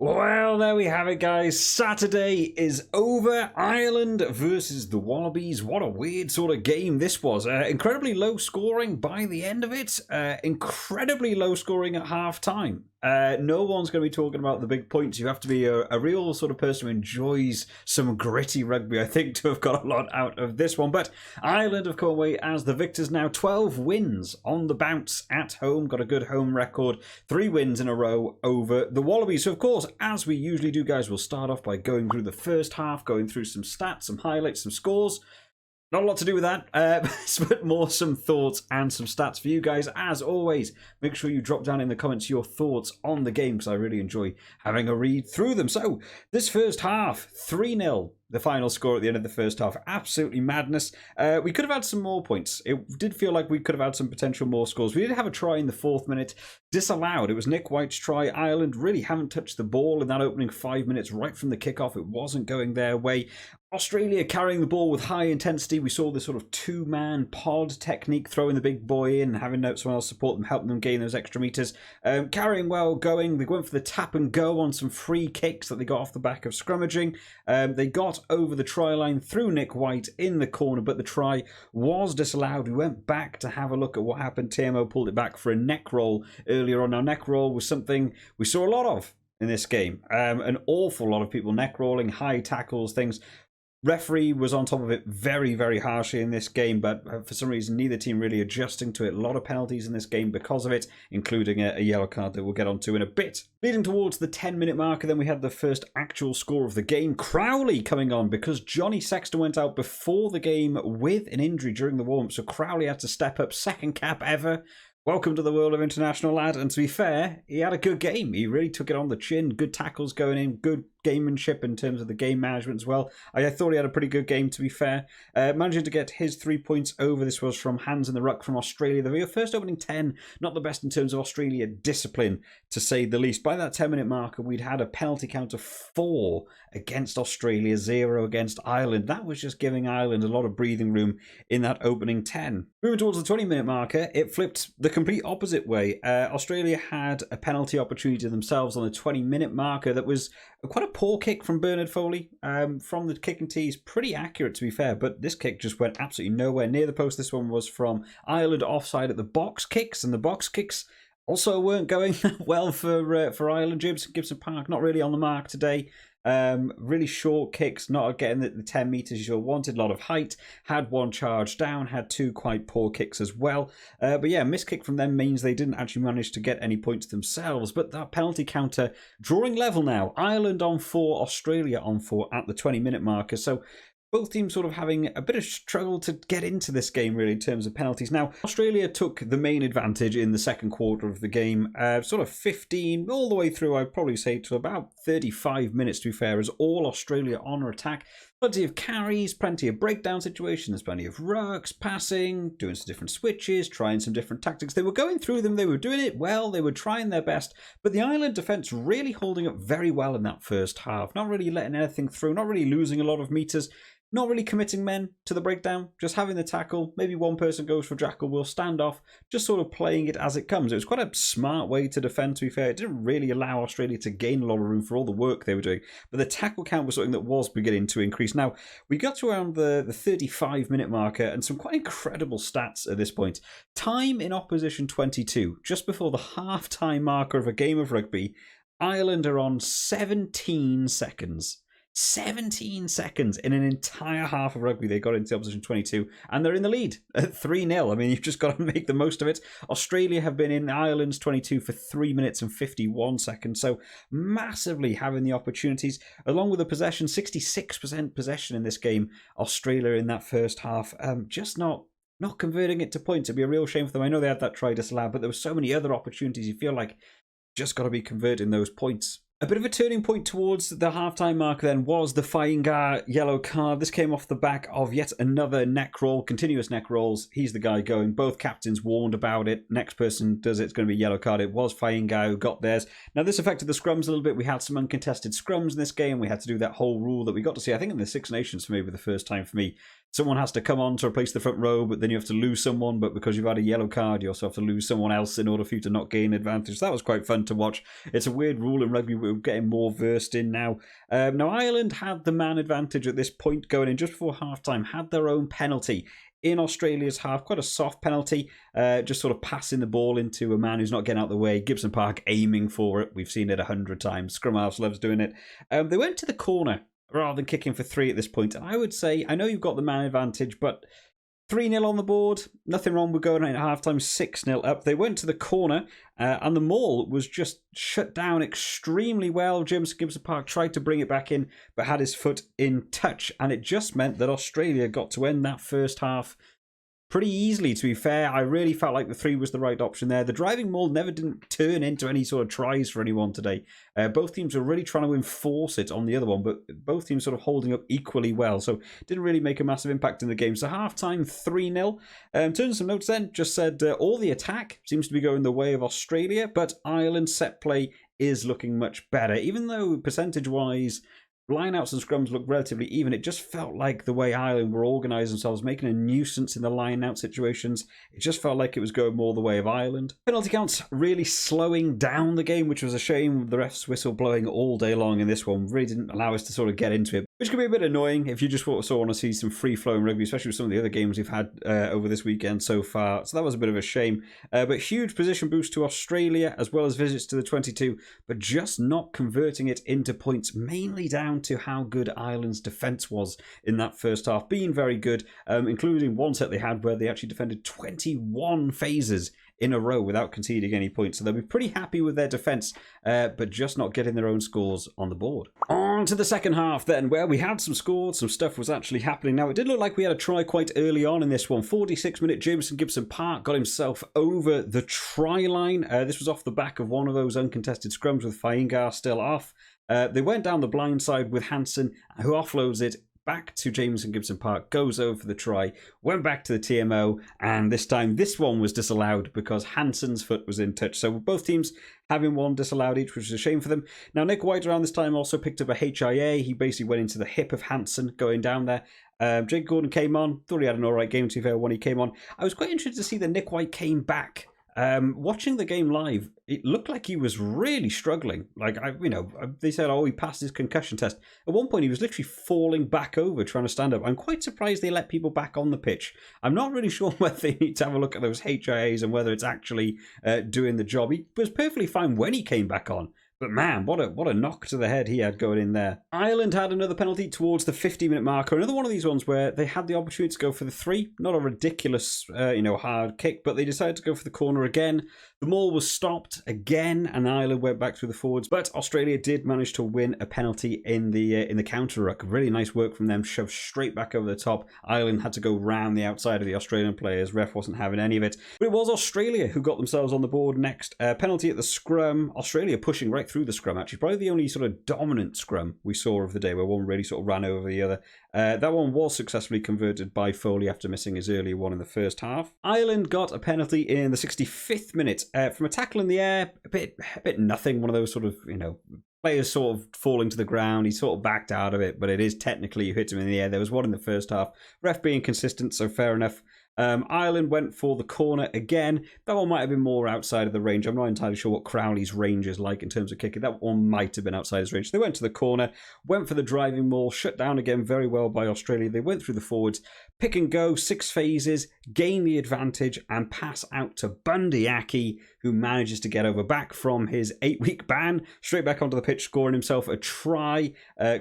Well, there we have it, guys. Saturday is over. Ireland versus the Wallabies. What a weird sort of game this was. Incredibly low scoring by the end of it. Incredibly low scoring at half time. No one's going to be talking about the big points. You have to be a real sort of person who enjoys some gritty rugby, I think, to have got a lot out of this one. But Ireland have come away as the victors now. 12 wins on the bounce at home. Got a good home record. 3 wins in a row over the Wallabies. So, of course, as we usually do, guys, we'll start off by going through the first half, going through some stats, some highlights, some scores. Not a lot to do with that, but more some thoughts and some stats for you guys. As always, make sure you drop down in the comments your thoughts on the game because I really enjoy having a read through them. So, this first half, 3-0. The final score at the end of the first half. Absolutely madness. We could have had some more points. It did feel like we could have had some potential more scores. We did have a try in the 4th minute. Disallowed. It was Nick White's try. Ireland really haven't touched the ball in that opening 5 minutes right from the kickoff. It wasn't going their way. Australia carrying the ball with high intensity. We saw this sort of 2-man pod technique, throwing the big boy in, having someone else support them, helping them gain those extra meters. Carrying well, going. They went for the tap and go on some free kicks that they got off the back of scrummaging. They got over the try line through Nick White in the corner, but the try was disallowed. We went back to have a look at what happened. TMO pulled it back for a neck roll earlier on. Now, neck roll was something we saw a lot of in this game. An awful lot of people neck rolling, high tackles, things. Referee was on top of it very, very harshly in this game, but for some reason, neither team really adjusting to it. A lot of penalties in this game because of it, including a yellow card that we'll get onto in a bit. Leading towards the 10-minute marker, then we had the first actual score of the game. Crowley coming on because Johnny Sexton went out before the game with an injury during the warm-up, so Crowley had to step up. Second cap ever. Welcome to the world of international, lad. And to be fair, he had a good game. He really took it on the chin. Good tackles going in. Good gamemanship in terms of the game management as well. I thought he had a pretty good game, to be fair. Managing to get his 3 points over. This was from Hands in the Ruck from Australia. The first opening 10, not the best in terms of Australia discipline, to say the least. By that 10-minute marker, we'd had a penalty count of 4 against Australia, 0 against Ireland. That was just giving Ireland a lot of breathing room in that opening 10. Moving towards the 20-minute marker, it flipped the complete opposite way. Australia had a penalty opportunity themselves on the 20-minute marker that was quite a poor kick from Bernard Foley from the kicking tees. Pretty accurate, to be fair, but this kick just went absolutely nowhere near the post. This one was from Ireland offside at the box kicks, and the box kicks also weren't going well for Ireland. Gibson Park not really on the mark today. Really short kicks, not getting the 10 metres you wanted. A lot of height. Had 1 charge down, had 2 quite poor kicks as well. But yeah, missed kick from them means they didn't actually manage to get any points themselves. But that penalty counter drawing level now. Ireland on 4, Australia on 4 at the 20-minute marker. So both teams sort of having a bit of struggle to get into this game, really, in terms of penalties. Now, Australia took the main advantage in the second quarter of the game, sort of 15, all the way through, I'd probably say, to about 35 minutes, to be fair, as all Australia on attack. Plenty of carries, plenty of breakdown situations, plenty of rucks, passing, doing some different switches, trying some different tactics. They were going through them, they were doing it well, they were trying their best, but the Ireland defence really holding up very well in that first half, not really letting anything through, not really losing a lot of metres. Not really committing men to the breakdown, just having the tackle. Maybe one person goes for jackal, will stand off, just sort of playing it as it comes. It was quite a smart way to defend, to be fair. It didn't really allow Australia to gain a lot of room for all the work they were doing, but the tackle count was something that was beginning to increase. Now, we got to around the 35-minute marker and some quite incredible stats at this point. Time in opposition 22, just before the half-time marker of a game of rugby, Ireland are on 17 seconds. 17 seconds in an entire half of rugby. They got into opposition 22 and they're in the lead at 3-0. I mean, you've just got to make the most of it. Australia have been in Ireland's 22 for 3 minutes and 51 seconds. So massively having the opportunities along with the possession, 66% possession in this game. Australia in that first half, just not converting it to points. It'd be a real shame for them. I know they had that try disallowed, but there were so many other opportunities. You feel like just got to be converting those points. A bit of a turning point towards the halftime marker then was the Fainga'a yellow card. This came off the back of yet another neck roll, continuous neck rolls. He's the guy going. Both captains warned about it. Next person does it, it's going to be a yellow card. It was Fainga'a who got theirs. Now this affected the scrums a little bit. We had some uncontested scrums in this game. We had to do that whole rule that we got to see, I think, in the Six Nations for maybe the first time for me. someone has to come on to replace the front row, but then you have to lose someone, but because you've had a yellow card, you also have to lose someone else in order for you to not gain advantage. So that was quite fun to watch. It's a weird rule in rugby we're getting more versed in now. Now, Ireland had the man advantage at this point going in just before halftime, had their own penalty in Australia's half, quite a soft penalty, just sort of passing the ball into a man who's not getting out of the way. Gibson Park aiming for it. We've seen it 100 times. Scrum halves loves doing it. They went to the corner rather than kicking for 3 at this point. And I would say, I know you've got the man advantage, but 3-0 on the board. Nothing wrong with going at halftime 6-0 up. They went to the corner and the maul was just shut down extremely well. Gibson Park tried to bring it back in, but had his foot in touch. And it just meant that Australia got to end that first half pretty easily, to be fair. I really felt like the 3 was the right option there. The driving maul didn't turn into any sort of tries for anyone today. Both teams were really trying to enforce it on the other one, but both teams sort of holding up equally well. So didn't really make a massive impact in the game. So half-time 3-0. Turning some notes then, just said all the attack seems to be going the way of Australia, but Ireland's set play is looking much better. Even though percentage-wise, lineouts and scrums looked relatively even, it just felt like the way Ireland were organised themselves, making a nuisance in the lineout situations. It just felt like it was going more the way of Ireland. Penalty counts really slowing down the game, which was a shame. The refs whistle blowing all day long in this one really didn't allow us to sort of get into it, which could be a bit annoying if you just want to see some free-flowing rugby, especially with some of the other games we've had over this weekend so far. So that was a bit of a shame. But huge position boost to Australia, as well as visits to the 22, but just not converting it into points, mainly down to how good Ireland's defence was in that first half, being very good, including one set they had where they actually defended 21 phases in a row without conceding any points. So they'll be pretty happy with their defence, but just not getting their own scores on the board. On to the second half then, where we had some scores, some stuff was actually happening. Now, it did look like we had a try quite early on in this one. 46-minute Gibson Park got himself over the try line. This was off the back of one of those uncontested scrums with Faingar still off. They went down the blind side with Hansen, who offloads it back to Gibson Park, goes over for the try, went back to the TMO, and this time this one was disallowed because Hansen's foot was in touch. So both teams having one disallowed each, which is a shame for them. Now, Nick White around this time also picked up a HIA. He basically went into the hip of Hansen going down there. Jake Gordon came on. Thought he had an all right game, to be fair, when he came on. I was quite interested to see that Nick White came back. Watching the game live, it looked like he was really struggling. Like, they said, he passed his concussion test. At one point, he was literally falling back over trying to stand up. I'm quite surprised they let people back on the pitch. I'm not really sure whether they need to have a look at those HIAs and whether it's actually doing the job. He was perfectly fine when he came back on. But man, what a knock to the head he had going in there. Ireland had another penalty towards the 50-minute marker. Another one of these ones where they had the opportunity to go for the 3. Not a ridiculous, hard kick, but they decided to go for the corner again. The maul was stopped again, and Ireland went back through the forwards. But Australia did manage to win a penalty in the counter ruck. Really nice work from them, shoved straight back over the top. Ireland had to go round the outside of the Australian players. Ref wasn't having any of it. But it was Australia who got themselves on the board next. Penalty at the scrum. Australia pushing right through the scrum, actually. Probably the only sort of dominant scrum we saw of the day, where one really sort of ran over the other. That one was successfully converted by Foley after missing his earlier one in the first half. Ireland got a penalty in the 65th minute from a tackle in the air. A bit nothing. One of those sort of, players sort of falling to the ground. He sort of backed out of it, but it is technically you hit him in the air. There was one in the first half. Ref being consistent, so fair enough. Ireland went for the corner again. That one might have been more outside of the range. I'm not entirely sure what Crowley's range is like in terms of kicking. That one might have been outside his range. They went to the corner, went for the driving maul, shut down again very well by Australia. They went through the forwards, pick and go, 6 phases, gain the advantage, and pass out to Bundy Aki, who manages to get over back from his 8-week ban, straight back onto the pitch, scoring himself a try.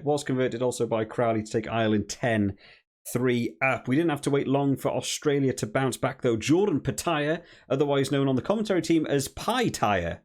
Was converted also by Crowley to take Ireland 10-3 up. We didn't have to wait long for Australia to bounce back, though. Jordan Pataya, otherwise known on the commentary team as Pai Tire.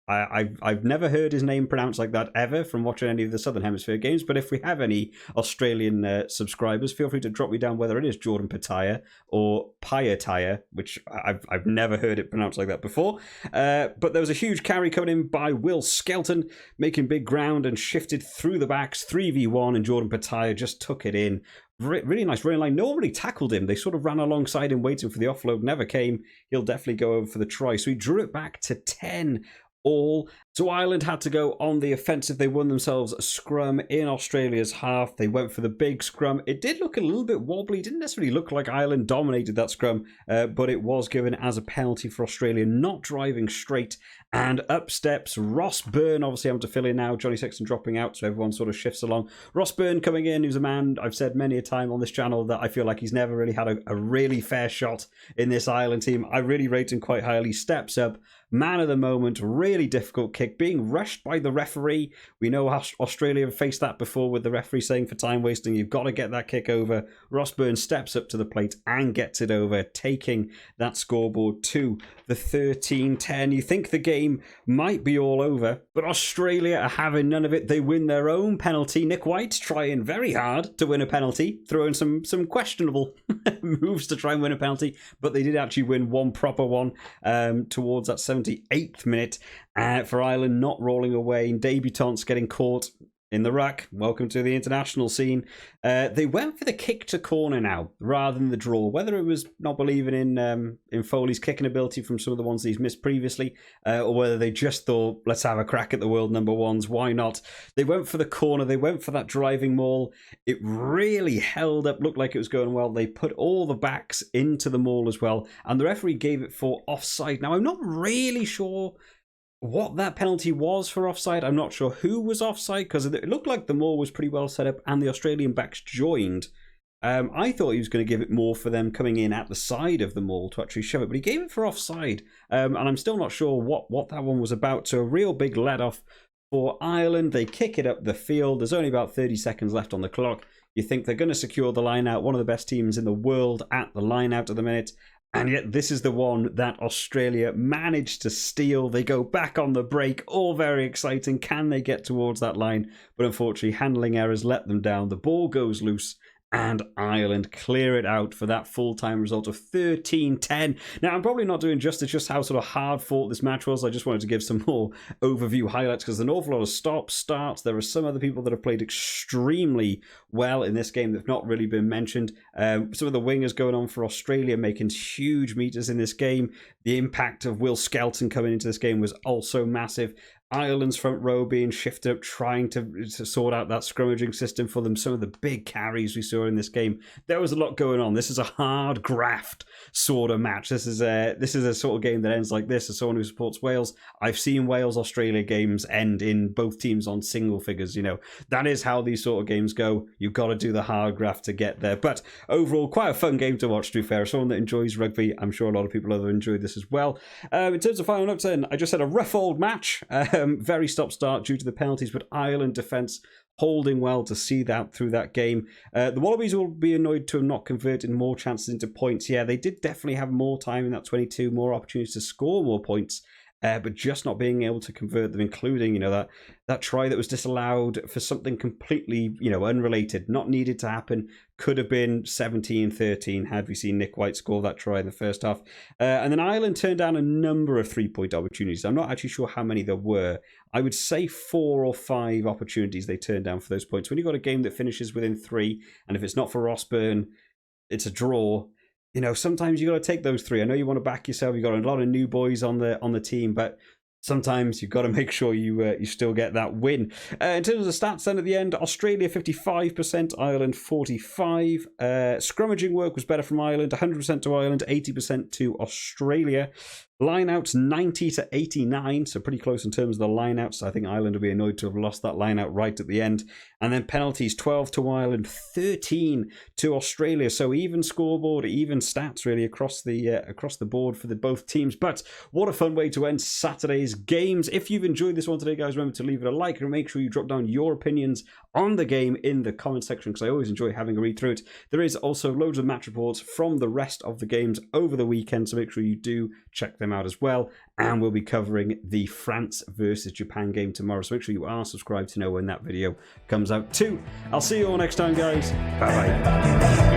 I've never heard his name pronounced like that ever from watching any of the Southern Hemisphere games, but if we have any Australian subscribers, feel free to drop me down whether it is Jordan Pataya or Payataya, which I've never heard it pronounced like that before. But there was a huge carry coming in by Will Skelton, making big ground and shifted through the backs, 3v1, and Jordan Pataya just took it in. Really nice running line. Nobody tackled him. They sort of ran alongside him, waiting for the offload. Never came. He'll definitely go over for the try. So he drew it back to 10 all. So Ireland had to go on the offensive. They won themselves a scrum in Australia's half. They went for the big scrum. It did look a little bit wobbly. It didn't necessarily look like Ireland dominated that scrum, but it was given as a penalty for Australia not driving straight. And up steps Ross Byrne, obviously having to fill in now. Johnny Sexton dropping out, so everyone sort of shifts along. Ross Byrne coming in, who's a man I've said many a time on this channel that I feel like he's never really had a really fair shot in this Ireland team. I really rate him quite highly. Steps up, man of the moment, really difficult kick, being rushed by the referee. We know how Australia have faced that before with the referee saying for time wasting, you've got to get that kick over. Ross Byrne steps up to the plate and gets it over, taking that scoreboard to the 13-10. You think the game might be all over, but Australia are having none of it. They win their own penalty. Nick White trying very hard to win a penalty, throwing some questionable moves to try and win a penalty, but they did actually win one proper one towards that 78th minute for Ireland, not rolling away. Debutants getting caught in the ruck. Welcome to the international scene. They went for the kick to corner now rather than the draw. Whether it was not believing in Foley's kicking ability from some of the ones that he's missed previously, or whether they just thought, let's have a crack at the world number ones, why not? They went for the corner. They went for that driving maul. It really held up, looked like it was going well. They put all the backs into the maul as well, and the referee gave it for offside. Now, I'm not really sure what that penalty was for offside. I'm not sure who was offside, because it looked like the maul was pretty well set up and the Australian backs joined. I thought he was going to give it more for them coming in at the side of the maul to actually shove it, but he gave it for offside. And I'm still not sure what that one was about. So a real big let-off for Ireland. They kick it up the field. There's only about 30 seconds left on the clock. You think they're going to secure the line-out, one of the best teams in the world at the line-out at the minute. And yet this is the one that Australia managed to steal. They go back on the break, all very exciting. Can they get towards that line? But unfortunately, handling errors let them down. The ball goes loose, and Ireland clear it out for that full-time result of 13-10. Now, I'm probably not doing justice just how sort of hard-fought this match was. I just wanted to give some more overview highlights, because there's an awful lot of stops, starts. There are some other people that have played extremely well in this game that have not really been mentioned. Some of the wingers going on for Australia making huge meters in this game. The impact of Will Skelton coming into this game was also massive. Ireland's front row being shifted up, trying to sort out that scrummaging system for them. Some of the big carries we saw in this game. There was a lot going on. This is a hard graft sort of match. This is a sort of game that ends like this. As someone who supports Wales, I've seen Wales-Australia games end in both teams on single figures. You know, that is how these sort of games go. You've got to do the hard graft to get there. But overall, quite a fun game to watch, to be fair. As someone that enjoys rugby, I'm sure a lot of people have enjoyed this as well. In terms of final notes, then, I just had a rough old match. Very stop-start due to the penalties, but Ireland defence holding well to see that through that game. The Wallabies will be annoyed to have not converted more chances into points. Yeah, they did definitely have more time in that 22, more opportunities to score more points, but just not being able to convert them, including, you know, that try that was disallowed for something completely, you know, unrelated, not needed to happen. Could have been 17-13 had we seen Nick White score that try in the first half. And then Ireland turned down a number of three-point opportunities. I'm not actually sure how many there were. I would say 4 or 5 opportunities they turned down for those points. When you've got a game that finishes within 3, and if it's not for Ross Byrne, it's a draw. You know, sometimes you got to take those 3. I know you want to back yourself. You've got a lot of new boys on the team, but sometimes you've got to make sure you still get that win. In terms of the stats then at the end, Australia 55%, Ireland 45%. Scrummaging work was better from Ireland, 100% to Ireland, 80% to Australia. Lineouts 90-89, so pretty close in terms of the lineouts. I think Ireland will be annoyed to have lost that lineout right at the end. And then penalties 12 to Ireland, 13 to Australia. So even scoreboard, even stats really across the board for both teams. But what a fun way to end Saturday's games. If you've enjoyed this one today, guys, remember to leave it a like and make sure you drop down your opinions on the game in the comment section, because I always enjoy having a read through it. There is also loads of match reports from the rest of the games over the weekend, so make sure you do check them out as well. And we'll be covering the France versus Japan game tomorrow, so make sure you are subscribed to know when that video comes out too. I'll see you all next time, guys. Bye bye.